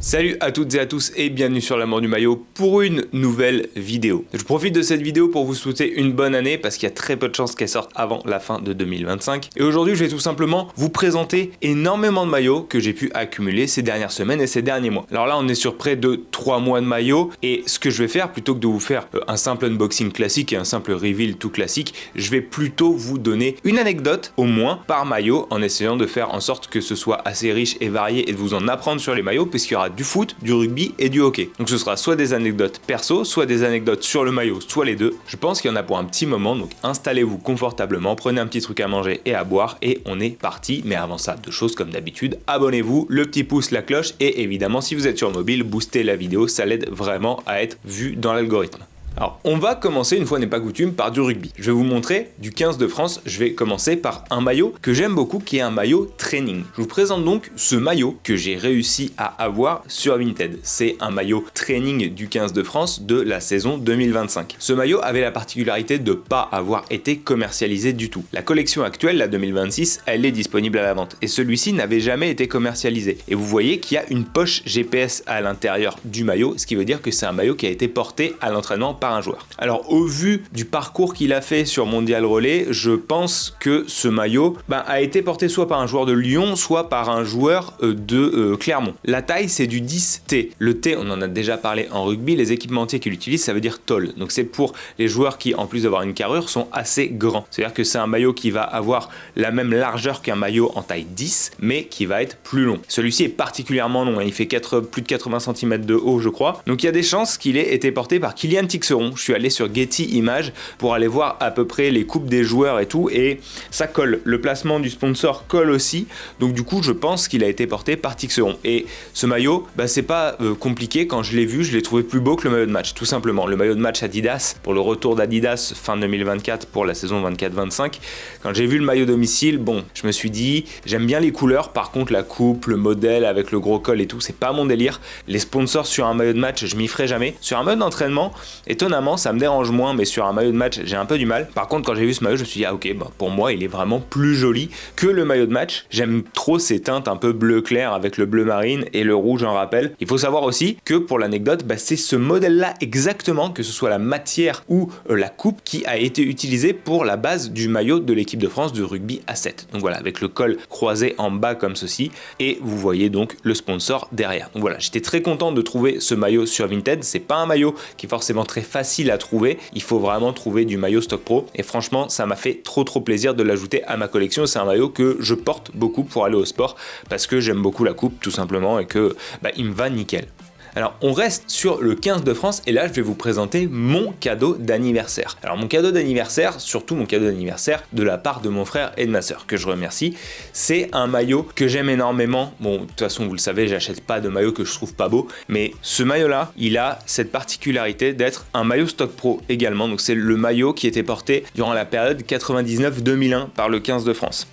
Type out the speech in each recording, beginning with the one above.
Salut à toutes et à tous et bienvenue sur l'amour du maillot pour une nouvelle vidéo. Je profite de cette vidéo pour vous souhaiter une bonne année parce qu'il y a très peu de chances qu'elle sorte avant la fin de 2025. Et aujourd'hui je vais tout simplement vous présenter énormément de maillots que j'ai pu accumuler ces dernières semaines et ces derniers mois. Alors là on est sur près de 3 mois de maillots et ce que je vais faire, plutôt que de vous faire un simple unboxing classique et un simple reveal tout classique, je vais plutôt vous donner une anecdote au moins par maillot en essayant de faire en sorte que ce soit assez riche et varié et de vous en apprendre sur les maillots puisqu'il y aura du foot, du rugby et du hockey. Donc ce sera soit des anecdotes perso, soit des anecdotes sur le maillot, soit les deux. Je pense qu'il y en a pour un petit moment, donc installez-vous confortablement, prenez un petit truc à manger et à boire et on est parti. Mais avant ça, deux choses comme d'habitude, abonnez-vous, le petit pouce, la cloche et évidemment si vous êtes sur mobile, boostez la vidéo, ça l'aide vraiment à être vu dans l'algorithme. Alors, on va commencer, une fois n'est pas coutume, par du rugby. Je vais vous montrer du 15 de France, je vais commencer par un maillot que j'aime beaucoup, qui est un maillot training. Je vous présente donc ce maillot que j'ai réussi à avoir sur Vinted. C'est un maillot training du 15 de France de la saison 2025. Ce maillot avait la particularité de ne pas avoir été commercialisé du tout. La collection actuelle, la 2026, elle est disponible à la vente. Et celui-ci n'avait jamais été commercialisé. Et vous voyez qu'il y a une poche GPS à l'intérieur du maillot, ce qui veut dire que c'est un maillot qui a été porté à l'entraînement par un joueur. Alors au vu du parcours qu'il a fait sur Mondial Relais, je pense que ce maillot a été porté soit par un joueur de Lyon, soit par un joueur de Clermont. La taille c'est du 10T. Le T, on en a déjà parlé en rugby, les équipementiers qu'il utilise ça veut dire tall. Donc c'est pour les joueurs qui en plus d'avoir une carrure sont assez grands. C'est-à-dire que c'est un maillot qui va avoir la même largeur qu'un maillot en taille 10 mais qui va être plus long. Celui-ci est particulièrement long, il fait plus de 80 cm de haut je crois. Donc il y a des chances qu'il ait été porté par Kylian Tixeron. Je suis allé sur Getty Images pour aller voir à peu près les coupes des joueurs et tout et ça colle. Le placement du sponsor colle aussi. Donc du coup je pense qu'il a été porté par Tixeron. Et ce maillot, c'est pas compliqué. Quand je l'ai vu, je l'ai trouvé plus beau que le maillot de match. Tout simplement. Le maillot de match Adidas pour le retour d'Adidas fin 2024 pour la saison 24-25. Quand j'ai vu le maillot domicile, je me suis dit j'aime bien les couleurs. Par contre la coupe, le modèle avec le gros col et tout, c'est pas mon délire. Les sponsors sur un maillot de match, je m'y ferai jamais. Sur un maillot d'entraînement, étonnamment, ça me dérange moins, mais sur un maillot de match, j'ai un peu du mal. Par contre, quand j'ai vu ce maillot, je me suis dit, pour moi, il est vraiment plus joli que le maillot de match. J'aime trop ces teintes un peu bleu clair avec le bleu marine et le rouge en rappel. Il faut savoir aussi que pour l'anecdote, c'est ce modèle-là exactement, que ce soit la matière ou la coupe, qui a été utilisé pour la base du maillot de l'équipe de France de rugby à 7. Donc voilà, avec le col croisé en bas comme ceci, et vous voyez donc le sponsor derrière. Donc voilà, j'étais très content de trouver ce maillot sur Vinted. C'est pas un maillot qui est forcément très facile à trouver, il faut vraiment trouver du maillot stock pro et franchement ça m'a fait trop plaisir de l'ajouter à ma collection. C'est un maillot que je porte beaucoup pour aller au sport parce que j'aime beaucoup la coupe tout simplement et que il me va nickel. Alors on reste sur le 15 de France et là je vais vous présenter mon cadeau d'anniversaire. Alors mon cadeau d'anniversaire, surtout mon cadeau d'anniversaire de la part de mon frère et de ma soeur que je remercie, c'est un maillot que j'aime énormément. Bon de toute façon vous le savez, j'achète pas de maillot que je trouve pas beau, mais ce maillot là il a cette particularité d'être un maillot stock pro également. Donc c'est le maillot qui était porté durant la période 99-2001 par le 15 de France.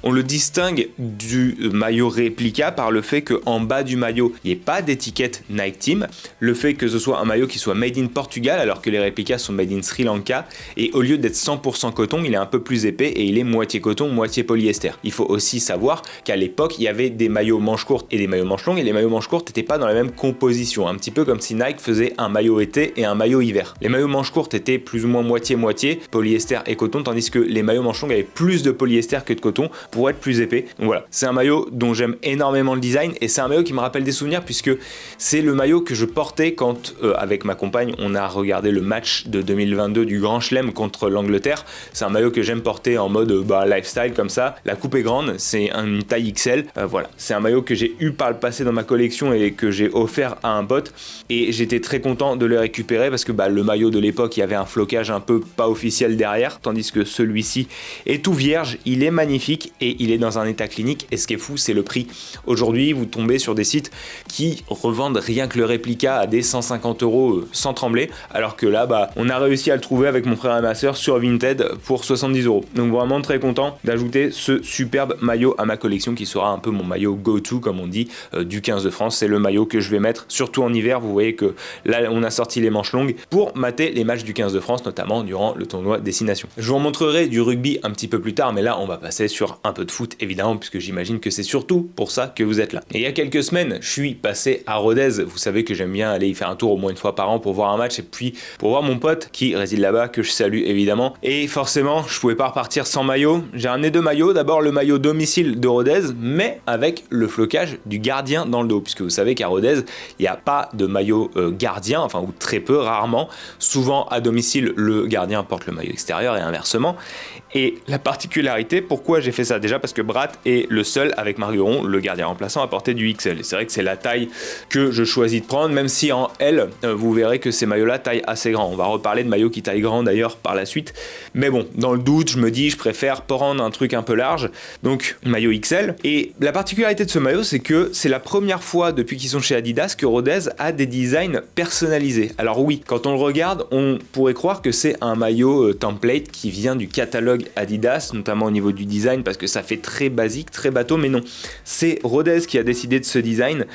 On le distingue du maillot réplica par le fait qu'en bas du maillot il n'y ait pas d'étiquette Nike Team, le fait que ce soit un maillot qui soit made in Portugal alors que les réplicas sont made in Sri Lanka et au lieu d'être 100% coton il est un peu plus épais et il est moitié coton moitié polyester. Il faut aussi savoir qu'à l'époque il y avait des maillots manches courtes et des maillots manches longues et les maillots manches courtes n'étaient pas dans la même composition, un petit peu comme si Nike faisait un maillot été et un maillot hiver. Les maillots manches courtes étaient plus ou moins moitié polyester et coton tandis que les maillots manches longues avaient plus de polyester que de coton pour être plus épais. Donc voilà, c'est un maillot dont j'aime énormément le design et c'est un maillot qui me rappelle des souvenirs puisque c'est le maillot que je portais quand avec ma compagne on a regardé le match de 2022 du Grand Chelem contre l'Angleterre. C'est un maillot que j'aime porter en mode lifestyle comme ça. La coupe est grande, c'est une taille XL. Voilà, c'est un maillot que j'ai eu par le passé dans ma collection et que j'ai offert à un pote et j'étais très content de le récupérer parce que le maillot de l'époque il y avait un flocage un peu pas officiel derrière tandis que celui-ci est tout vierge, il est magnifique et il est dans un état clinique et ce qui est fou c'est le prix. Aujourd'hui vous tombez sur des sites qui revendent rien rien que le réplica à des 150 € sans trembler, alors que là on a réussi à le trouver avec mon frère et ma soeur sur Vinted pour 70 €. Donc vraiment très content d'ajouter ce superbe maillot à ma collection qui sera un peu mon maillot go-to comme on dit du 15 de France. C'est le maillot que je vais mettre surtout en hiver. Vous voyez que là on a sorti les manches longues pour mater les matchs du 15 de France, notamment durant le tournoi Destination. Je vous remontrerai du rugby un petit peu plus tard, mais là on va passer sur un peu de foot évidemment, puisque j'imagine que c'est surtout pour ça que vous êtes là. Et il y a quelques semaines, je suis passé à Rodez. Vous savez que j'aime bien aller y faire un tour au moins une fois par an pour voir un match et puis pour voir mon pote qui réside là-bas, que je salue évidemment. Et forcément, je pouvais pas repartir sans maillot. J'ai ramené 2 maillots. D'abord le maillot domicile de Rodez, mais avec le flocage du gardien dans le dos, puisque vous savez qu'à Rodez, il n'y a pas de maillot gardien, enfin ou très peu, rarement. Souvent à domicile, le gardien porte le maillot extérieur et inversement. Et la particularité, pourquoi j'ai fait ça? Déjà parce que Brat est le seul avec Margueron, le gardien remplaçant, à porter du XL. Et c'est vrai que c'est la taille que je choisis de prendre, même si en L, vous verrez que ces maillots-là taillent assez grand. On va reparler de maillots qui taillent grand d'ailleurs par la suite. Mais bon, dans le doute, je me dis, je préfère prendre un truc un peu large, donc maillot XL. Et la particularité de ce maillot, c'est que c'est la première fois depuis qu'ils sont chez Adidas que Rodez a des designs personnalisés. Alors oui, quand on le regarde, on pourrait croire que c'est un maillot template qui vient du catalogue Adidas, notamment au niveau du design, parce que ça fait très basique, très bateau, mais non. C'est Rodez qui a décidé de ce design,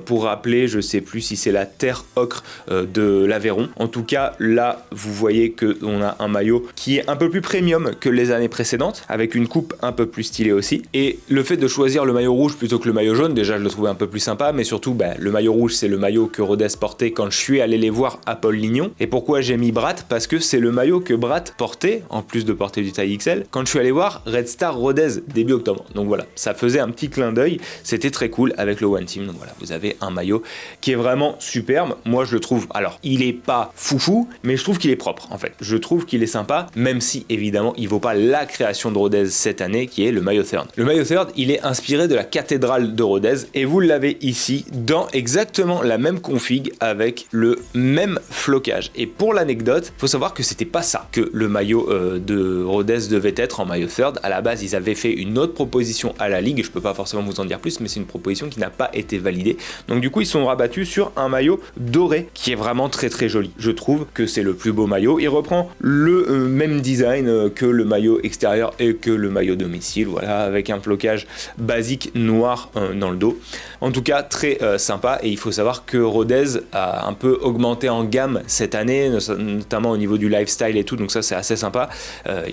pour rappeler, je sais plus si c'est la terre ocre de l'Aveyron. En tout cas, là, vous voyez qu'on a un maillot qui est un peu plus premium que les années précédentes, avec une coupe un peu plus stylée aussi. Et le fait de choisir le maillot rouge plutôt que le maillot jaune, déjà je le trouvais un peu plus sympa, mais surtout, le maillot rouge, c'est le maillot que Rodez portait quand je suis allé les voir à Paul Lignon. Et pourquoi j'ai mis Brat? Parce que c'est le maillot que Brat portait, en plus de porter du taille XL, quand je suis allé voir Red Star Rodez début octobre. Donc voilà, ça faisait un petit clin d'œil, c'était très cool avec le One Team. Donc voilà, vous avez un maillot qui est vraiment superbe. Moi je le trouve, alors il est pas foufou, mais je trouve qu'il est propre en fait. Je trouve qu'il est sympa, même si évidemment il vaut pas la création de Rodez cette année qui est le maillot third. Le maillot third, il est inspiré de la cathédrale de Rodez et vous l'avez ici dans exactement la même config avec le même flocage. Et pour l'anecdote, faut savoir que c'était pas ça que le maillot de Rodez devait être en maillot third. À la base, ils avaient fait une autre proposition à la ligue, je peux pas forcément vous en dire plus, mais c'est une proposition qui n'a pas été validée. Donc du coup, ils sont rabattus sur un maillot doré qui est vraiment très très joli. Je trouve que c'est le plus beau maillot. Il reprend le même design que le maillot extérieur et que le maillot domicile, voilà, avec un flocage basique noir dans le dos. En tout cas, très sympa. Et il faut savoir que Rodez a un peu augmenté en gamme cette année, notamment au niveau du lifestyle et tout, donc ça c'est assez sympa.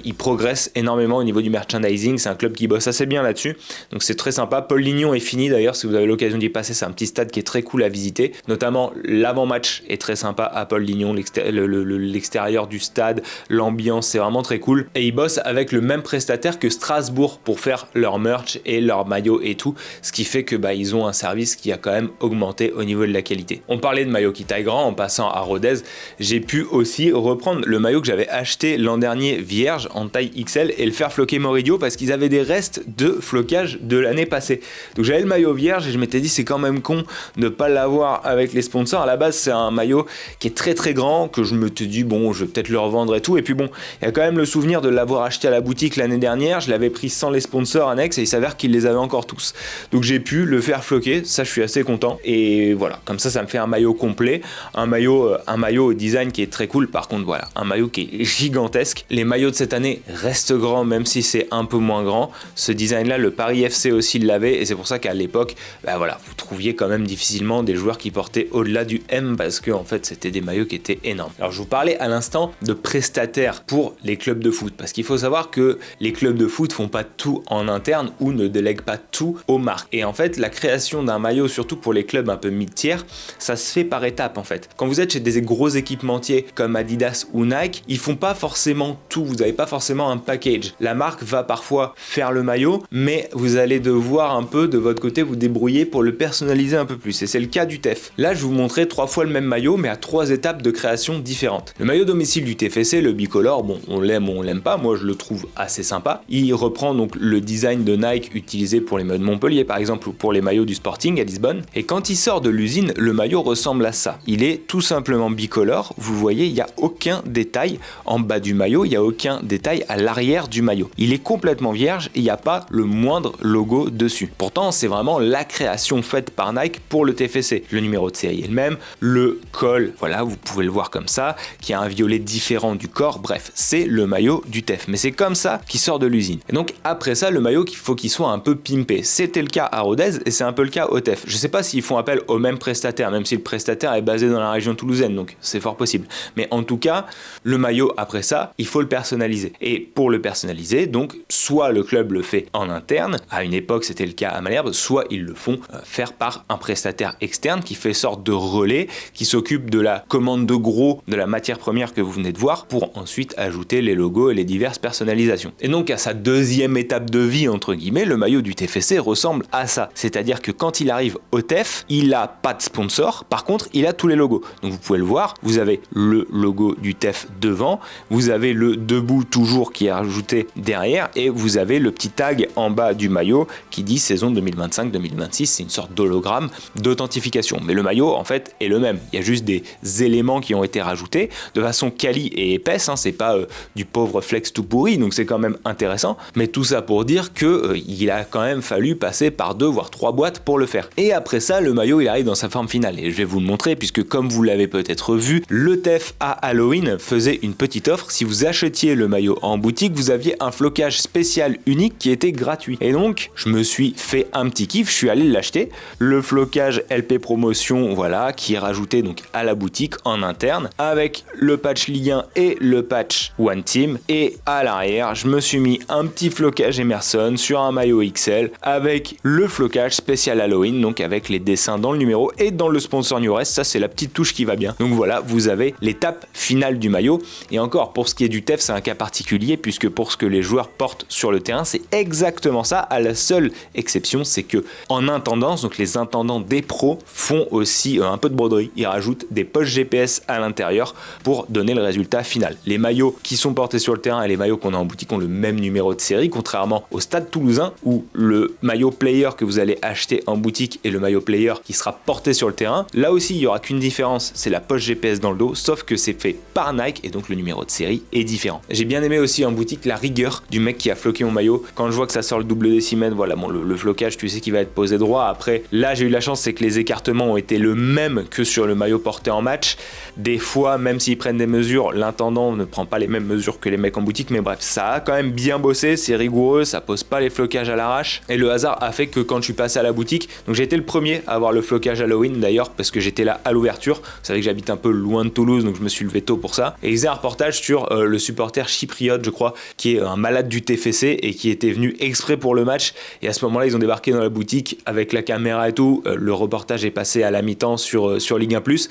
Il progresse énormément au niveau du merchandising, c'est un club qui bosse assez bien là-dessus, donc c'est très sympa. Paul Lignon est fini d'ailleurs, si vous avez l'occasion d'y passer, c'est un petit stade qui est très cool à visiter, notamment l'avant-match est très sympa à Paul Lignon, l'extérieur du stade, l'ambiance, c'est vraiment très cool. Et ils bossent avec le même prestataire que Strasbourg pour faire leur merch et leur maillot et tout, ce qui fait que ils ont un service qui a quand même augmenté au niveau de la qualité. On parlait de maillot qui taille grand, en passant à Rodez, j'ai pu aussi reprendre le maillot que j'avais acheté l'an dernier vierge en taille XL et le faire floquer Moridio parce qu'ils avaient des restes de flocage de l'année passée. Donc j'avais le maillot vierge et je m'étais dit c'est quand même con de pas l'avoir avec les sponsors. À la base c'est un maillot qui est très très grand, que je me suis dit bon je vais peut-être le revendre et tout, et puis bon il y a quand même le souvenir de l'avoir acheté à la boutique l'année dernière, je l'avais pris sans les sponsors annexes et il s'avère qu'ils les avaient encore tous. Donc j'ai pu le faire floquer, ça je suis assez content, et voilà, comme ça me fait un maillot complet, un maillot au design qui est très cool. Par contre voilà, un maillot qui est gigantesque. Les maillots de cette année restent grands même si c'est un peu moins grand. Ce design là, le Paris FC aussi l'avait, et c'est pour ça qu'à l'époque voilà, vous trouviez quand même difficilement des joueurs qui portaient au-delà du M, parce que en fait c'était des maillots qui étaient énormes. Alors je vous parlais à l'instant de prestataires pour les clubs de foot, parce qu'il faut savoir que les clubs de foot font pas tout en interne ou ne délèguent pas tout aux marques, et en fait la création d'un maillot, surtout pour les clubs un peu mid-tier, ça se fait par étapes en fait. Quand vous êtes chez des gros équipementiers comme Adidas ou Nike, ils font pas forcément tout, vous n'avez pas forcément un package. La marque va parfois faire le maillot, mais vous allez devoir un peu de votre côté vous débrouiller pour le personnaliser un peu plus, et c'est le cas du TEF. Là je vous montrais 3 fois le même maillot mais à 3 étapes de création différentes. Le maillot domicile du TFC, le bicolore, bon on l'aime ou on l'aime pas, moi je le trouve assez sympa. Il reprend donc le design de Nike utilisé pour les maillots de Montpellier par exemple, ou pour les maillots du Sporting à Lisbonne, et quand il sort de l'usine, le maillot ressemble à ça. Il est tout simplement bicolore, vous voyez, il n'y a aucun détail en bas du maillot, il n'y a aucun détail à l'arrière du maillot. Il est complètement vierge et il n'y a pas le moindre logo dessus. Pourtant, c'est vraiment la création faite par Nike pour le TFC. c'est le numéro de série est le même, le col, voilà, vous pouvez le voir comme ça, qui a un violet différent du corps, bref, c'est le maillot du TEF. Mais c'est comme ça qu'il sort de l'usine. Et donc après ça, le maillot, il faut qu'il soit un peu pimpé. C'était le cas à Rodez et c'est un peu le cas au TEF. Je sais pas s'ils font appel au même prestataire, même si le prestataire est basé dans la région toulousaine, donc c'est fort possible. Mais en tout cas, le maillot après ça, il faut le personnaliser. Et pour le personnaliser, donc soit le club le fait en interne, à une époque c'était le cas à Malherbe, soit ils le font faire par un prestataire externe qui fait sorte de relais, qui s'occupe de la commande de gros de la matière première que vous venez de voir, pour ensuite ajouter les logos et les diverses personnalisations. Et donc à sa deuxième étape de vie, entre guillemets, le maillot du TFC ressemble à ça. C'est-à-dire que quand il arrive au TEF, il a pas de sponsor, par contre il a tous les logos. Donc vous pouvez le voir, vous avez le logo du TEF devant, vous avez le debout toujours qui est rajouté derrière, et vous avez le petit tag en bas du maillot qui dit saison 2025-2026, c'est une sorte d'hologramme d'authentification. Mais le maillot en fait est le même, il y a juste des éléments qui ont été rajoutés de façon quali et épaisse, hein, c'est pas du pauvre flex tout pourri, donc c'est quand même intéressant, mais tout ça pour dire que il a quand même fallu passer par 2 voire 3 boîtes pour le faire. Et après ça, le maillot il arrive dans sa forme finale, et je vais vous le montrer puisque comme vous l'avez peut-être vu, le TEF à Halloween faisait une petite offre. Si vous achetiez le maillot en boutique, vous aviez un flocage spécial unique qui était gratuit. Et donc, je me suis fait un petit kiff, je suis allé l'acheter. Le flocage LP Promotion, voilà, qui est rajouté donc à la boutique en interne, avec le patch Ligue 1 et le patch One Team. Et à l'arrière, je me suis mis un petit flocage Emerson sur un maillot XL avec le flocage spécial Halloween, donc avec les dessins dans le numéro et dans le sponsor New Rest. Ça, c'est la petite touche qui va bien. Donc voilà, vous avez l'étape finale du maillot. Et encore, pour ce qui est du TEF, c'est un cas particulier puisque pour ce que les joueurs portent sur le terrain, c'est exactement ça. À la seule exception, c'est que en intendance, donc les intendants des pros font aussi un peu de broderie. Ils rajoutent des poches GPS à l'intérieur pour donner le résultat final. Les maillots qui sont portés sur le terrain et les maillots qu'on a en boutique ont le même numéro de série, contrairement au Stade Toulousain où le maillot player que vous allez acheter en boutique et le maillot player qui sera porté sur le terrain. Là aussi, il n'y aura qu'une différence, c'est la poche GPS dans le dos, sauf que c'est fait par Nike et donc le numéro de série est différent. J'ai bien aimé aussi en boutique la rigueur du mec qui a floqué mon maillot. Quand je vois que ça sort le double décimètre, voilà, bon, le flocage, tu sais qu'il va être posé droit. Après, là, j'ai eu la chance, c'est que les écartements ont été le même que sur le maillot porté en match. Des fois, même s'ils prennent des mesures, l'intendant ne prend pas les mêmes mesures que les mecs en boutique, mais bref, ça a quand même bien bossé, c'est rigoureux, ça pose pas les flocages à l'arrache. Et le hasard a fait que quand je suis passé à la boutique, donc j'ai été le premier à avoir le flocage Halloween d'ailleurs, parce que j'étais là à l'ouverture. Vous savez que j'habite un peu loin de Toulouse, donc je me suis levé tôt pour ça. Et ils faisaient un reportage sur le supporter chypriote, je crois, qui est un malade du TFC et qui était venu exprès pour le match. Et à ce moment-là, ils ont débarqué dans la boutique avec la caméra et tout. Le reportage est passé à la mi-temps sur Ligue 1+.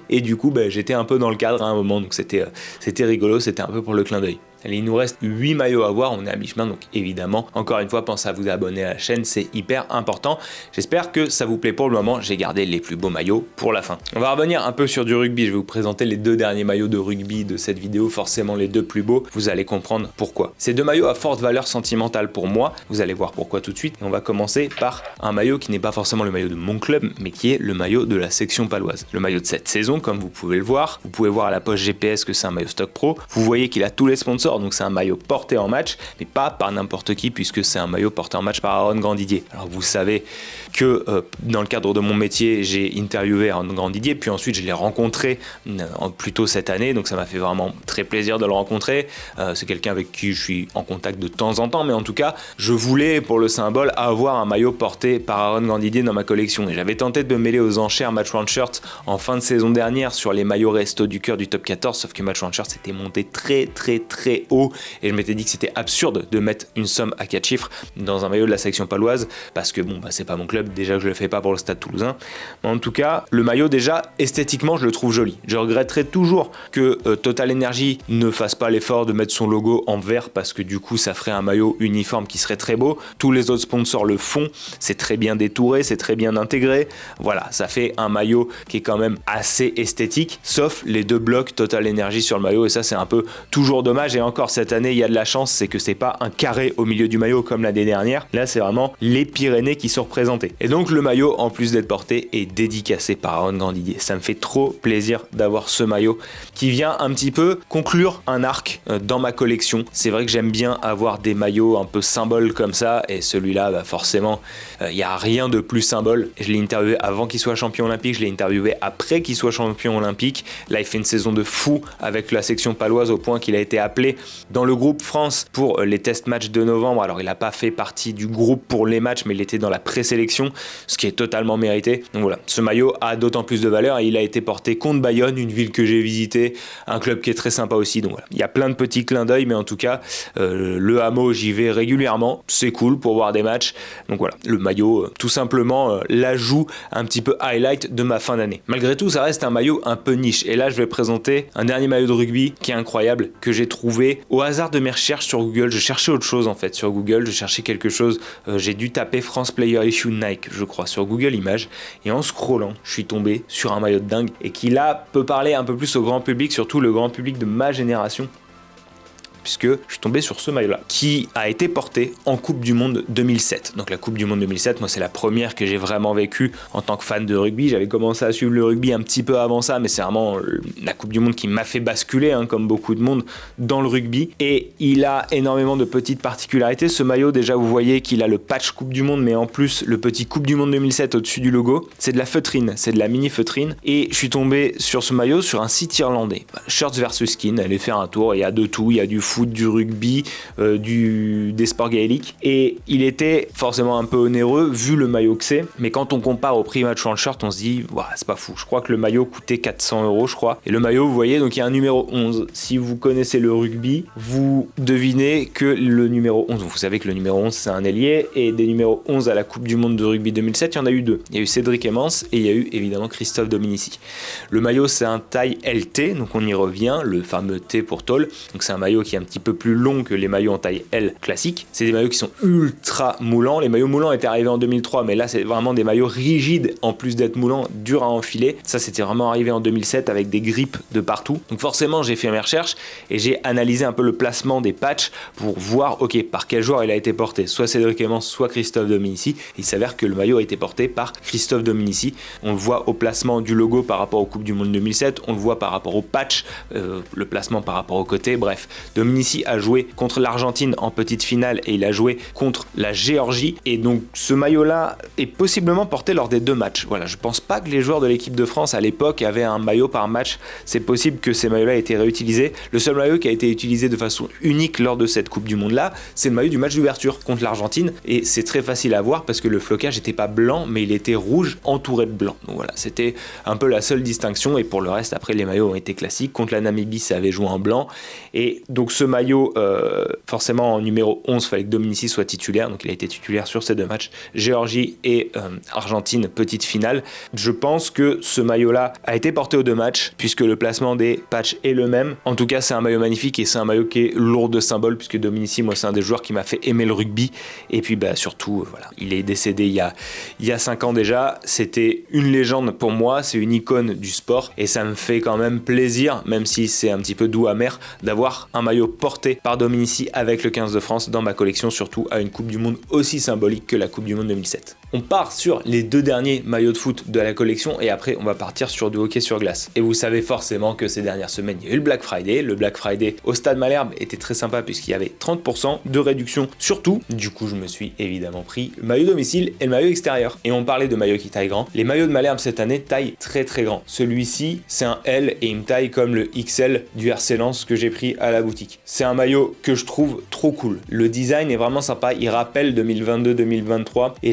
Et du coup, j'étais un peu dans le cadre à un moment, donc c'était rigolo, c'était un peu pour le clin d'œil. Allez, il nous reste 8 maillots à voir, on est à mi-chemin, donc évidemment, encore une fois, pensez à vous abonner à la chaîne, c'est hyper important. J'espère que ça vous plaît pour le moment, j'ai gardé les plus beaux maillots pour la fin. On va revenir un peu sur du rugby, je vais vous présenter les 2 derniers maillots de rugby de cette vidéo, forcément les 2 plus beaux, vous allez comprendre pourquoi. Ces 2 maillots à forte valeur sentimentale pour moi, vous allez voir pourquoi tout de suite. Et on va commencer par un maillot qui n'est pas forcément le maillot de mon club, mais qui est le maillot de la section paloise. Le maillot de cette saison, comme vous pouvez le voir, vous pouvez voir à la poche GPS que c'est un maillot stock pro, vous voyez qu'il a tous les sponsors, donc c'est un maillot porté en match, mais pas par n'importe qui puisque c'est un maillot porté en match par Aaron Grandidier. Alors vous savez que dans le cadre de mon métier, j'ai interviewé Aaron Grandidier, puis ensuite je l'ai rencontré plus tôt cette année, donc ça m'a fait vraiment très plaisir de le rencontrer. C'est quelqu'un avec qui je suis en contact de temps en temps, mais en tout cas, je voulais pour le symbole avoir un maillot porté par Aaron Grandidier dans ma collection, et j'avais tenté de me mêler aux enchères Match One Shirt en fin de saison dernière sur les maillots resto du cœur du top 14, sauf que Match One Shirt s'était monté très haut, et je m'étais dit que c'était absurde de mettre une somme à 4 chiffres dans un maillot de la section paloise, parce que bon, c'est pas mon club, déjà que je le fais pas pour le Stade Toulousain. Mais en tout cas, le maillot, déjà esthétiquement, je le trouve joli. Je regretterais toujours que Total Energy ne fasse pas l'effort de mettre son logo en vert, parce que du coup ça ferait un maillot uniforme qui serait très beau. Tous les autres sponsors le font, c'est très bien détouré, c'est très bien intégré, voilà, ça fait un maillot qui est quand même assez esthétique, sauf les 2 blocs Total Energy sur le maillot, et ça c'est un peu toujours dommage. Et encore, cette année il y a de la chance, c'est que c'est pas un carré au milieu du maillot comme l'année dernière. Là c'est vraiment les Pyrénées qui sont représentées. Et donc le maillot, en plus d'être porté, est dédicacé par Aaron Grandidier. Ça me fait trop plaisir d'avoir ce maillot qui vient un petit peu conclure un arc dans ma collection. C'est vrai que j'aime bien avoir des maillots un peu symboles comme ça, et celui-là, bah forcément, il n'y a rien de plus symbole. Je l'ai interviewé avant qu'il soit champion olympique, je l'ai interviewé après qu'il soit champion olympique. Là, il fait une saison de fou avec la section paloise au point qu'il a été appelé dans le groupe France pour les test matchs de novembre. Alors, il n'a pas fait partie du groupe pour les matchs, mais il était dans la présélection, ce qui est totalement mérité. Donc voilà, ce maillot a d'autant plus de valeur et il a été porté contre Bayonne, une ville que j'ai visitée, un club qui est très sympa aussi. Donc voilà, il y a plein de petits clins d'œil, mais en tout cas, le Hameau, j'y vais régulièrement. C'est cool pour voir des matchs. Donc voilà, le maillot, tout simplement, l'ajout un petit peu highlight de ma fin d'année. Malgré tout, ça reste un maillot un peu niche. Et là, je vais présenter un dernier maillot de rugby qui est incroyable, que j'ai trouvé au hasard de mes recherches sur Google. Je cherchais autre chose en fait sur Google. Je cherchais quelque chose. J'ai dû taper France Player Issue Nike, je crois, sur Google Images. Et en scrollant, je suis tombé sur un maillot de dingue et qui là peut parler un peu plus au grand public, surtout le grand public de ma génération, puisque je suis tombé sur ce maillot-là, qui a été porté en Coupe du Monde 2007. Donc la Coupe du Monde 2007, moi c'est la première que j'ai vraiment vécue en tant que fan de rugby. J'avais commencé à suivre le rugby un petit peu avant ça, mais c'est vraiment la Coupe du Monde qui m'a fait basculer, comme beaucoup de monde, dans le rugby. Et il a énormément de petites particularités. Ce maillot, déjà, vous voyez qu'il a le patch Coupe du Monde, mais en plus, le petit Coupe du Monde 2007 au-dessus du logo. C'est de la feutrine, c'est de la mini feutrine. Et je suis tombé sur ce maillot sur un site irlandais. Shirts versus Skin, allez faire un tour, il y a de tout, il y a du foot, du rugby, des sports gaéliques, et il était forcément un peu onéreux vu le maillot que c'est, mais quand on compare au prix match en shirt, on se dit c'est pas fou. Je crois que le maillot coûtait 400 €, je crois, et le maillot, vous voyez, donc il y a un numéro 11. Si vous connaissez le rugby, vous devinez que le numéro 11, vous savez que le numéro 11 c'est un ailier, et des numéros 11 à la Coupe du Monde de rugby 2007, il y en a eu deux. Il y a eu Cédric Emmans et il y a eu évidemment Christophe Dominici. Le maillot c'est un taille LT, donc on y revient, le fameux T pour tall, donc c'est un maillot qui est un petit peu plus long que les maillots en taille L classique. C'est des maillots qui sont ultra moulants. Les maillots moulants étaient arrivés en 2003, mais là c'est vraiment des maillots rigides en plus d'être moulants, durs à enfiler. Ça c'était vraiment arrivé en 2007 avec des grippes de partout. Donc forcément j'ai fait mes recherches et j'ai analysé un peu le placement des patchs pour voir par quel joueur il a été porté, soit Cédric Emmans, soit Christophe Dominici. Il s'avère que le maillot a été porté par Christophe Dominici. On le voit au placement du logo par rapport aux Coupes du Monde 2007, on le voit par rapport au patch, le placement par rapport au côté, bref. Dominici a joué contre l'Argentine en petite finale et il a joué contre la Géorgie, et donc ce maillot-là est possiblement porté lors des deux matchs. Voilà, je pense pas que les joueurs de l'équipe de France à l'époque avaient un maillot par match. C'est possible que ces maillots-là aient été réutilisés. Le seul maillot qui a été utilisé de façon unique lors de cette Coupe du Monde-là, c'est le maillot du match d'ouverture contre l'Argentine, et c'est très facile à voir parce que le flocage n'était pas blanc, mais il était rouge entouré de blanc. Donc voilà, c'était un peu la seule distinction, et pour le reste, après, les maillots ont été classiques. Contre la Namibie, ça avait joué en blanc, et donc ce maillot, forcément en numéro 11, il fallait que Dominici soit titulaire, donc il a été titulaire sur ces deux matchs, Géorgie et Argentine, petite finale. Je pense que ce maillot-là a été porté aux deux matchs, puisque le placement des patchs est le même. En tout cas, c'est un maillot magnifique, et c'est un maillot qui est lourd de symboles, puisque Dominici, moi, c'est un des joueurs qui m'a fait aimer le rugby, et puis surtout, voilà, il est décédé il y a 5 ans déjà. C'était une légende pour moi, c'est une icône du sport, et ça me fait quand même plaisir, même si c'est un petit peu doux amer, d'avoir un maillot porté par Dominici avec le 15 de France dans ma collection, surtout à une Coupe du Monde aussi symbolique que la Coupe du Monde 2007. On part sur les deux derniers maillots de foot de la collection, et après on va partir sur du hockey sur glace. Et vous savez forcément que ces dernières semaines il y a eu le Black Friday. Le Black Friday au Stade Malherbe était très sympa puisqu'il y avait 30% de réduction sur tout. Du coup je me suis évidemment pris le maillot domicile et le maillot extérieur. Et on parlait de maillots qui taillent grand. Les maillots de Malherbe cette année taillent très très grand. Celui-ci c'est un L et il me taille comme le XL du RC Lens que j'ai pris à la boutique. C'est un maillot que je trouve trop cool. Le design est vraiment sympa, il rappelle 2022-2023 et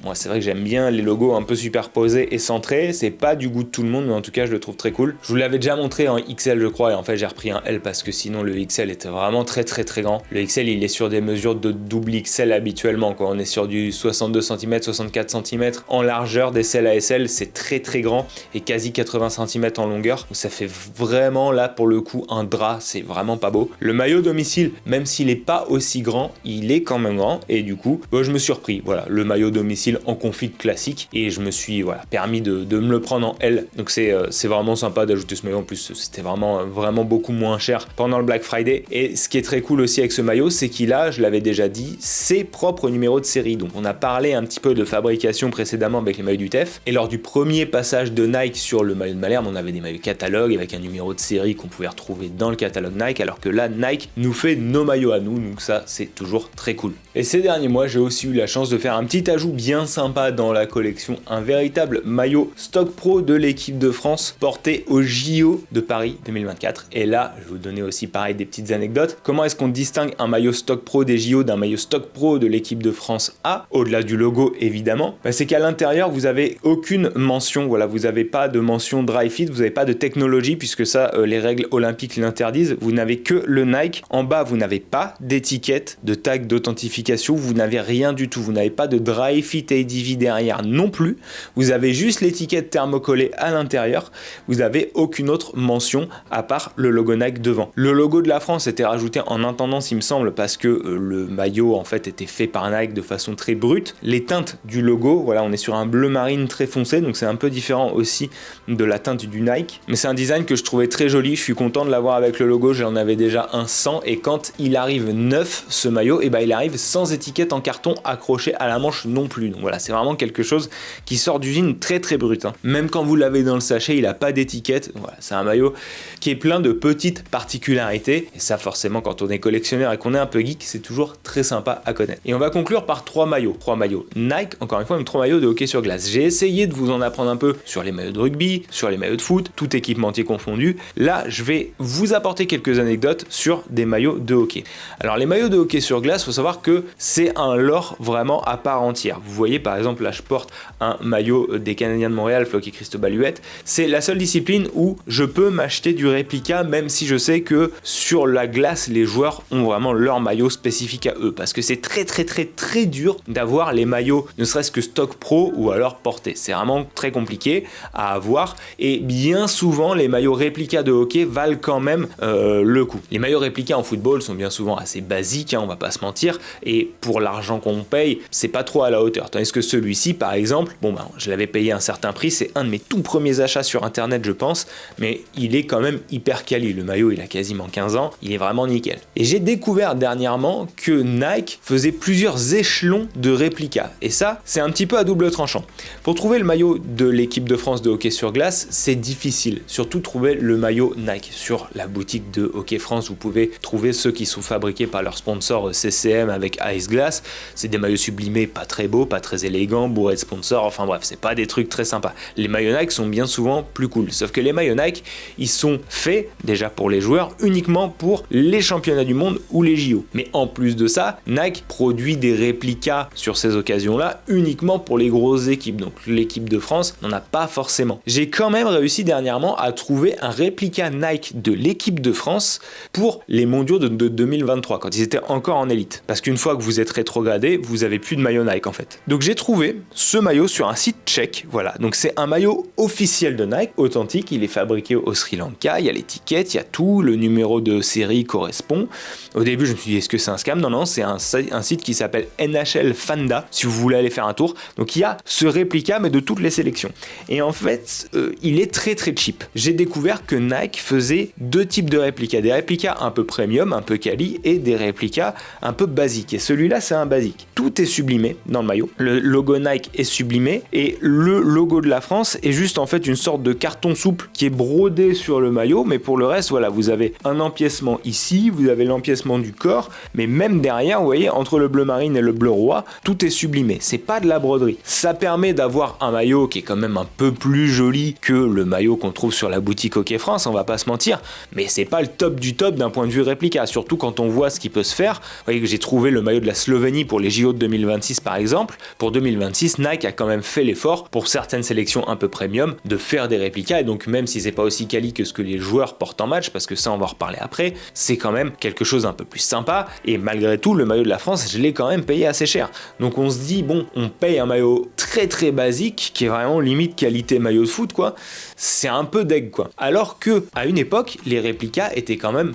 moi c'est vrai que j'aime bien les logos un peu superposés et centrés. C'est pas du goût de tout le monde, mais en tout cas je le trouve très cool. Je vous l'avais déjà montré en XL je crois, et en fait j'ai repris un L parce que sinon le XL était vraiment très très très grand. Le XL il est sur des mesures de double XL habituellement, on est sur du 62 cm, 64 cm en largeur des SL à SL, c'est très très grand, et quasi 80 cm en longueur. Donc ça fait vraiment là pour le coup un drap, c'est vraiment pas beau. Le maillot domicile, même s'il n'est pas aussi grand, il est quand même grand et du coup, je me suis repris. Voilà, le maillot domicile en config classique et je me suis permis de me le prendre en L. Donc c'est vraiment sympa d'ajouter ce maillot. En plus, c'était vraiment beaucoup moins cher pendant le Black Friday. Et ce qui est très cool aussi avec ce maillot, c'est qu'il a, je l'avais déjà dit, ses propres numéros de série. Donc on a parlé un petit peu de fabrication précédemment avec les maillots du TEF. Et lors du premier passage de Nike sur le maillot de Malherbe, on avait des maillots catalogue avec un numéro de série qu'on pouvait retrouver dans le catalogue Nike, alors que là, Nike nous fait nos maillots à nous. Donc ça, c'est toujours très cool. Et ces derniers mois, j'ai aussi eu la chance de faire un petit ajout bien sympa dans la collection, un véritable maillot stock pro de l'équipe de France porté au JO de Paris 2024. Et là, je vais vous donner aussi pareil des petites anecdotes. Comment est-ce qu'on distingue un maillot stock pro des JO d'un maillot stock pro de l'équipe de France A, au-delà du logo évidemment? C'est qu'à l'intérieur, vous avez aucune mention, voilà, vous n'avez pas de mention dry fit, vous n'avez pas de technologie puisque ça, les règles olympiques l'interdisent. Vous n'avez que le Nike. En bas, vous n'avez pas d'étiquette, de tag d'authentification, vous n'avez rien du tout. Vous n'avez pas de dry fit ADV derrière non plus. Vous avez juste l'étiquette thermocollée à l'intérieur. Vous n'avez aucune autre mention à part le logo Nike devant. Le logo de la France était rajouté en intendance, il me semble, parce que le maillot en fait était fait par Nike de façon très brute. Les teintes du logo, voilà, on est sur un bleu marine très foncé, donc c'est un peu différent aussi de la teinte du Nike. Mais c'est un design que je trouvais très joli. Je suis content de l'avoir avec le logo. J'en avais déjà un sans, et quand il arrive neuf, ce maillot, et il arrive sans étiquette en carton accroché à la manche non plus. Donc voilà, c'est vraiment quelque chose qui sort d'usine très très brut. Même quand vous l'avez dans le sachet, il n'a pas d'étiquette. Voilà, c'est un maillot qui est plein de petites particularités. Et ça, forcément, quand on est collectionneur et qu'on est un peu geek, c'est toujours très sympa à connaître. Et on va conclure par trois maillots. Trois maillots Nike, encore une fois, même trois maillots de hockey sur glace. J'ai essayé de vous en apprendre un peu sur les maillots de rugby, sur les maillots de foot, tout équipementier confondu. Là, je vais vous apporter quelques anecdotes sur des maillots de hockey. Alors, les maillots de hockey sur glace, il faut savoir que c'est un lore vraiment à part entière. Vous voyez, par exemple, là, je porte un maillot des Canadiens de Montréal, Floquet Cristobal Huette. C'est la seule discipline où je peux m'acheter du réplica, même si je sais que sur la glace, les joueurs ont vraiment leur maillot spécifique à eux, parce que c'est très dur d'avoir les maillots, ne serait-ce que stock pro ou alors portés. C'est vraiment très compliqué à avoir, et bien souvent, les maillots réplica de hockey valent quand même le coup. Les maillots réplica en football sont bien souvent assez basiques, on va pas se mentir, et pour l'argent qu'on paye, c'est pas trop à la hauteur. Tandis que celui-ci, par exemple, je l'avais payé un certain prix, c'est un de mes tout premiers achats sur internet, je pense, mais il est quand même hyper quali. Le maillot, il a quasiment 15 ans, il est vraiment nickel. Et j'ai découvert dernièrement que Nike faisait plusieurs échelons de réplica, et ça, c'est un petit peu à double tranchant. Pour trouver le maillot de l'équipe de France de hockey sur glace, c'est difficile, surtout trouver le maillot Nike. Sur la boutique de Hockey France, vous pouvez trouver ceux qui sont fabriqués par leur sponsor CCM avec Ice Glass. C'est des maillots sublimés, pas très beaux, pas très élégants, bourrés de sponsors, enfin bref, c'est pas des trucs très sympas. Les maillots Nike sont bien souvent plus cool, sauf que les maillots Nike, ils sont faits déjà pour les joueurs, uniquement pour les championnats du monde ou les JO. Mais en plus de ça, Nike produit des réplicas sur ces occasions-là uniquement pour les grosses équipes, donc l'équipe de France n'en a pas forcément. J'ai quand même réussi dernièrement à trouver un réplica Nike de l'équipe de France pour les mondiaux de 2023, quand ils étaient encore en élite. Parce qu'une fois que vous êtes rétrogradé, vous avez plus de maillot Nike en fait. Donc j'ai trouvé ce maillot sur un site tchèque, voilà. Donc c'est un maillot officiel de Nike, authentique, il est fabriqué au Sri Lanka, il y a l'étiquette, il y a tout, le numéro de série correspond. Au début, je me suis dit, est-ce que c'est un scam? Non, c'est un site qui s'appelle NHL Fanda, si vous voulez aller faire un tour. Donc il y a ce réplica, mais de toutes les sélections. Et en fait, il est très cheap. J'ai découvert que Nike faisait deux types de réplicas. Des réplicas un peu premium, un peu quali, et des réplicas un peu basiques. Et celui-là, c'est un basique. Tout est sublimé dans le maillot. Le logo Nike est sublimé, et le logo de la France est juste en fait une sorte de carton souple qui est brodé sur le maillot, mais pour le reste, voilà, vous avez un empiècement ici, vous avez l'empiècement du corps, mais même derrière, vous voyez, entre le bleu marine et le bleu roi, tout est sublimé. C'est pas de la broderie. Ça permet d'avoir un maillot qui est quand même un peu plus joli que le maillot qu'on trouve sur la boutique Hockey France, on va pas se mentir, mais c'est pas le top du top d'un point de vue réplica, surtout quand on voit ce qui peut se faire. Vous voyez que j'ai trouvé le maillot de la Slovénie pour les JO de 2026 par exemple. Pour 2026, Nike a quand même fait l'effort, pour certaines sélections un peu premium, de faire des réplicas, et donc même si c'est pas aussi quali que ce que les joueurs portent en match, parce que ça on va en reparler après, c'est quand même quelque chose d'un peu plus sympa, et malgré tout, le maillot de la France, je l'ai quand même payé assez cher. Donc on se dit, bon, on paye un maillot très basique, qui est vraiment limite qualité maillot de foot, quoi. C'est un peu deg, quoi. Alors que, à une époque, les réplicas étaient quand même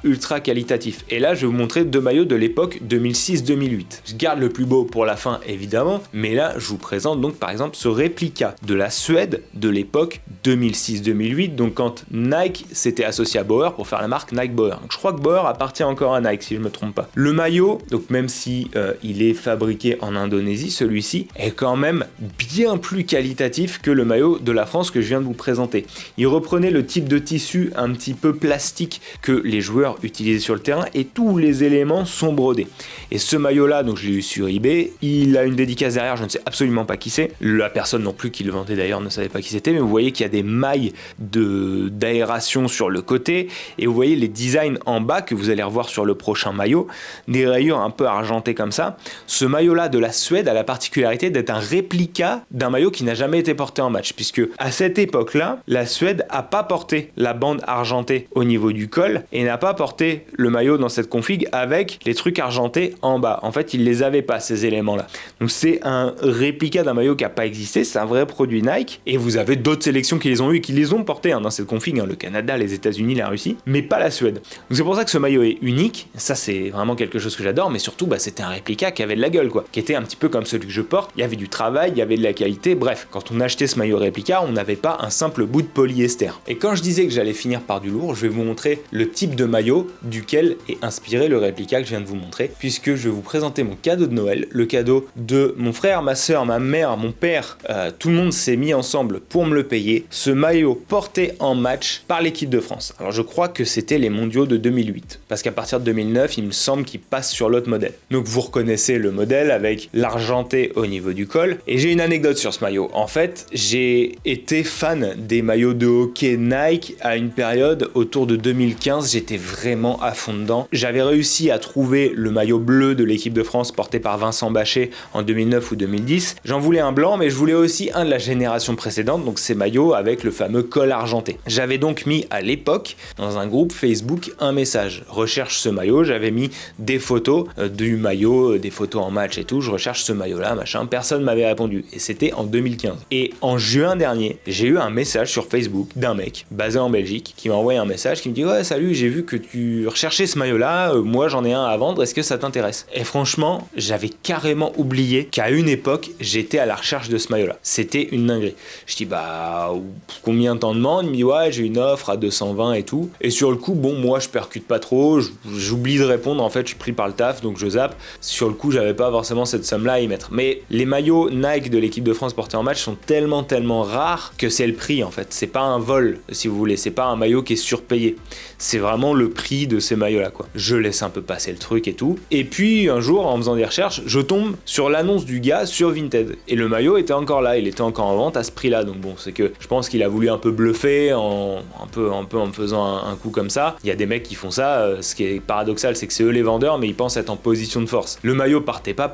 ultra qualitatif. Et là je vais vous montrer deux maillots de l'époque 2006-2008. Je garde le plus beau pour la fin évidemment, mais là je vous présente donc par exemple ce réplica de la Suède de l'époque 2006-2008, donc quand Nike s'était associé à Bauer pour faire la marque Nike Bauer. Donc je crois que Bauer appartient encore à Nike si je me trompe pas. Le maillot, donc même si il est fabriqué en Indonésie, celui-ci est quand même bien plus qualitatif que le maillot de la France que je viens de vous présenter. Il reprenait le type de tissu un petit peu plastique que les joueurs utilisaient sur le terrain et tous les éléments sont brodés. Et ce maillot là, donc je l'ai eu sur eBay, il a une dédicace derrière, je ne sais absolument pas qui c'est. La personne non plus qui le vendait d'ailleurs ne savait pas qui c'était, mais vous voyez qu'il y a des mailles d'aération sur le côté et vous voyez les designs en bas que vous allez revoir sur le prochain maillot, des rayures un peu argentées comme ça. Ce maillot là de la Suède a la particularité d'être un réplica d'un maillot qui n'a jamais été porté en match, puisque à cette époque là, la Suède a pas porté la bande argentée au niveau du col et n'a pas porté le maillot dans cette config avec les trucs argentés en bas. En fait, ils les avaient pas ces éléments là. Donc c'est un réplica d'un maillot qui a pas existé, c'est un vrai produit Nike et vous avez d'autres sélections qui les ont eu et qui les ont portés dans cette config, le Canada, les États-Unis, la Russie, mais pas la Suède. Donc c'est pour ça que ce maillot est unique, ça c'est vraiment quelque chose que j'adore, mais surtout c'était un réplica qui avait de la gueule quoi, qui était un petit peu comme celui que je porte, il y avait du travail, il y avait de la qualité, bref, quand on achetait ce maillot réplica, on n'avait pas un simple bout de polyester. Et quand je disais que j'allais finir par du lourd, je vais vous montrer le type de maillot duquel est inspiré le réplica que je viens de vous montrer, puisque je vais vous présenter mon cadeau de Noël, le cadeau de mon frère, ma soeur, ma mère, mon père, tout le monde s'est mis ensemble pour me le payer, ce maillot porté en match par l'équipe de France. Alors je crois que c'était les mondiaux de 2008, parce qu'à partir de 2009, il me semble qu'il passe sur l'autre modèle. Donc vous reconnaissez le modèle avec l'argenté au niveau du col, et j'ai une anecdote sur ce maillot. En fait, j'ai été fan des maillots de hockey Nike à une période autour de 2015, j'étais vraiment à fond dedans. J'avais réussi à trouver le maillot bleu de l'équipe de France porté par Vincent Bachet en 2009 ou 2010. J'en voulais un blanc, mais je voulais aussi un de la génération précédente, donc ces maillots avec le fameux col argenté. J'avais donc mis à l'époque dans un groupe Facebook un message: recherche ce maillot. J'avais mis des photos du maillot, des photos en match et tout, je recherche ce maillot là, machin. Personne m'avait répondu et c'était en 2015. Et en juin dernier, j'ai eu un message sur Facebook d'un mec basé en Belgique qui m'a envoyé un message qui me dit: ouais, salut, j'ai vu que tu recherchais ce maillot là, moi j'en ai un à vendre, est-ce que ça t'intéresse? Et franchement, j'avais carrément oublié qu'à une époque j'étais à la recherche de ce maillot là. C'était une dinguerie. Je dis bah combien t'en demandes? Il me dit ouais, j'ai une offre à 220 et tout. Et sur le coup, bon, moi je percute pas trop, j'oublie de répondre, en fait je suis pris par le taf donc je zappe. Sur le coup, j'avais pas forcément cette somme là à y mettre. Mais les maillots Nike de l'équipe de France portés en match sont tellement rares que c'est le prix en fait. C'est pas un vol si vous voulez, c'est pas un maillot qui est surpayé. C'est vraiment le prix de ces maillots là quoi. Je laisse un peu passer le truc et tout. Et puis un jour, en faisant des recherches, je tombe sur l'annonce du gars sur Vinted. Et le maillot était encore là, il était encore en vente à ce prix là. Donc bon, c'est que je pense qu'il a voulu un peu bluffer en me faisant un coup comme ça. Il y a des mecs qui font ça, ce qui est paradoxal, c'est que c'est eux les vendeurs, mais ils pensent être en position de force. Le maillot partait pas.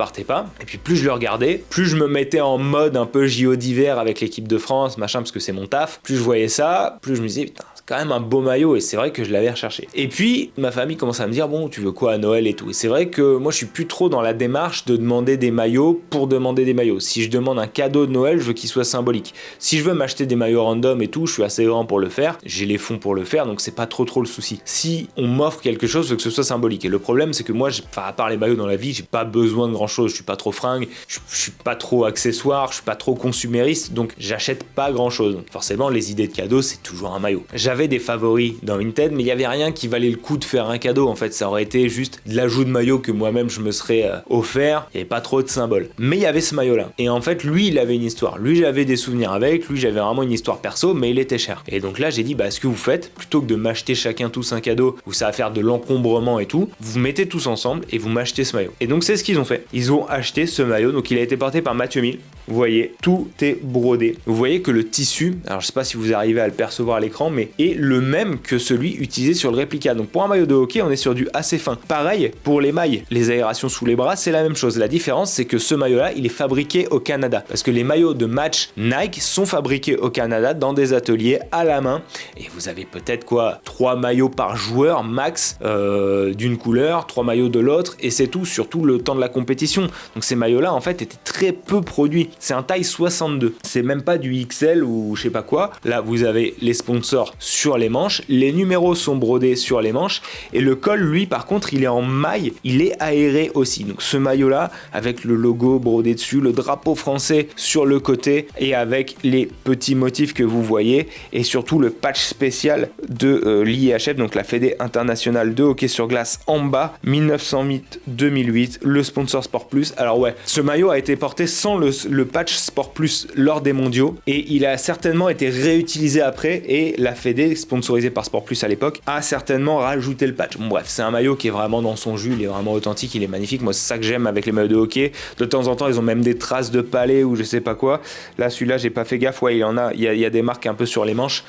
Et puis plus je le regardais, plus je me mettais en mode un peu JO d'hiver avec l'équipe de France, machin, parce que c'est mon taf. Plus je voyais ça, plus je me disais putain, c'est quand même un beau maillot, et c'est vrai que je l'avais recherché. Et puis ma famille commence à me dire bon, tu veux quoi à Noël et tout. Et c'est vrai que moi je suis plus trop dans la démarche de demander des maillots pour demander des maillots. Si je demande un cadeau de Noël, je veux qu'il soit symbolique. Si je veux m'acheter des maillots random et tout, je suis assez grand pour le faire, j'ai les fonds pour le faire, donc c'est pas trop le souci. Si on m'offre quelque chose, je veux que ce soit symbolique. Et le problème c'est que moi, à part les maillots dans la vie, j'ai pas besoin de grand chose. Je suis pas trop fringue, je suis pas trop accessoire, je suis pas trop consumériste, donc j'achète pas grand chose. Donc forcément, les idées de cadeaux, c'est toujours un maillot. J'avais des favoris dans Vinted, mais il y avait rien qui valait le coup de faire un cadeau. En fait, ça aurait été juste de l'ajout de maillot que moi-même je me serais offert. Il y avait pas trop de symboles. Mais il y avait ce maillot-là. Et en fait, lui, il avait une histoire. Lui, j'avais des souvenirs avec. Lui, j'avais vraiment une histoire perso, mais il était cher. Et donc là, j'ai dit, bah, ce que vous faites, plutôt que de m'acheter chacun tous un cadeau où ça va faire de l'encombrement et tout, vous mettez tous ensemble et vous m'achetez ce maillot. Et donc, c'est ce qu'ils ont fait. Ils ont acheté ce maillot. Donc, il a été porté par Mathieu Mille. Vous voyez, tout est brodé. Vous voyez que le tissu, alors je sais pas si vous arrivez à le percevoir à l'écran, mais est le même que celui utilisé sur le réplica. Donc pour un maillot de hockey, on est sur du assez fin. Pareil pour les mailles, les aérations sous les bras, c'est la même chose. La différence, c'est que ce maillot-là, il est fabriqué au Canada. Parce que les maillots de match Nike sont fabriqués au Canada dans des ateliers à la main. Et vous avez peut-être quoi, 3 maillots par joueur max d'une couleur, 3 maillots de l'autre, et c'est tout, surtout le temps de la compétition. Donc ces maillots-là, en fait, étaient très peu produits. C'est un taille 62. C'est même pas du XL ou je sais pas quoi. Là, vous avez les sponsors sur les manches, les numéros sont brodés sur les manches, et le col, lui, par contre, il est en maille, il est aéré aussi. Donc ce maillot-là, avec le logo brodé dessus, le drapeau français sur le côté, et avec les petits motifs que vous voyez, et surtout le patch spécial de l'IIHF, donc la Fédé internationale de hockey sur glace en bas, 1908-2008, le sponsor Sport Plus. Alors ouais, ce maillot a été porté sans le patch Sport Plus lors des mondiaux, et il a certainement été réutilisé après, et la Fédé, sponsorisée par Sport Plus à l'époque, a certainement rajouté le patch. Bon, bref, c'est un maillot qui est vraiment dans son jus, il est vraiment authentique, il est magnifique. Moi, c'est ça que j'aime avec les maillots de hockey. De temps en temps, ils ont même des traces de palais ou je sais pas quoi. Là, celui-là, j'ai pas fait gaffe. Ouais, il y a des marques un peu sur les manches.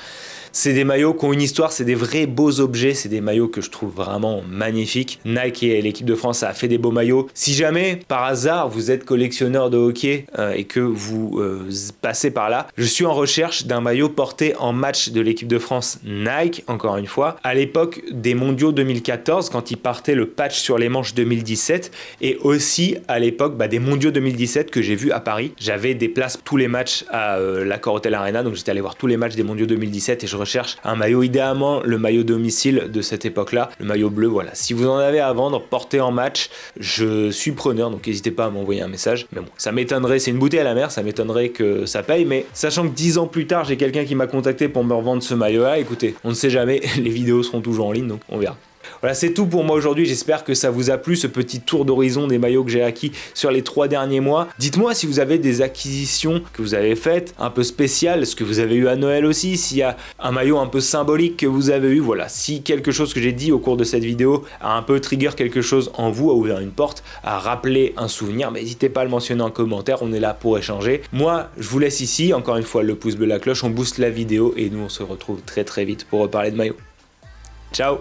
C'est des maillots qui ont une histoire, c'est des vrais beaux objets, c'est des maillots que je trouve vraiment magnifiques. Nike et l'équipe de France a fait des beaux maillots. Si jamais, par hasard, vous êtes collectionneur de hockey et que vous passez par là, je suis en recherche d'un maillot porté en match de l'équipe de France Nike, encore une fois, à l'époque des mondiaux 2014, quand ils partaient le patch sur les manches 2017, et aussi à l'époque des mondiaux 2017 que j'ai vu à Paris. J'avais des places pour tous les matchs à l'Accor Hotel Arena, donc j'étais allé voir tous les matchs des mondiaux 2017 et je recherche un maillot, idéalement le maillot domicile de cette époque-là, le maillot bleu. Voilà, si vous en avez à vendre, porté en match, je suis preneur, donc n'hésitez pas à m'envoyer un message. Mais bon, ça m'étonnerait, c'est une bouteille à la mer, ça m'étonnerait que ça paye, mais sachant que 10 ans plus tard, j'ai quelqu'un qui m'a contacté pour me revendre ce maillot-là, écoutez, on ne sait jamais, les vidéos seront toujours en ligne, donc on verra. Voilà, c'est tout pour moi aujourd'hui, j'espère que ça vous a plu, ce petit tour d'horizon des maillots que j'ai acquis sur les 3 derniers mois. Dites-moi si vous avez des acquisitions que vous avez faites, un peu spéciales, ce que vous avez eu à Noël aussi, s'il y a un maillot un peu symbolique que vous avez eu, voilà. Si quelque chose que j'ai dit au cours de cette vidéo a un peu trigger quelque chose en vous, a ouvert une porte, a rappelé un souvenir, n'hésitez pas à le mentionner en commentaire, on est là pour échanger. Moi, je vous laisse ici, encore une fois le pouce bleu, la cloche, on booste la vidéo et nous on se retrouve très vite pour reparler de maillots. Ciao!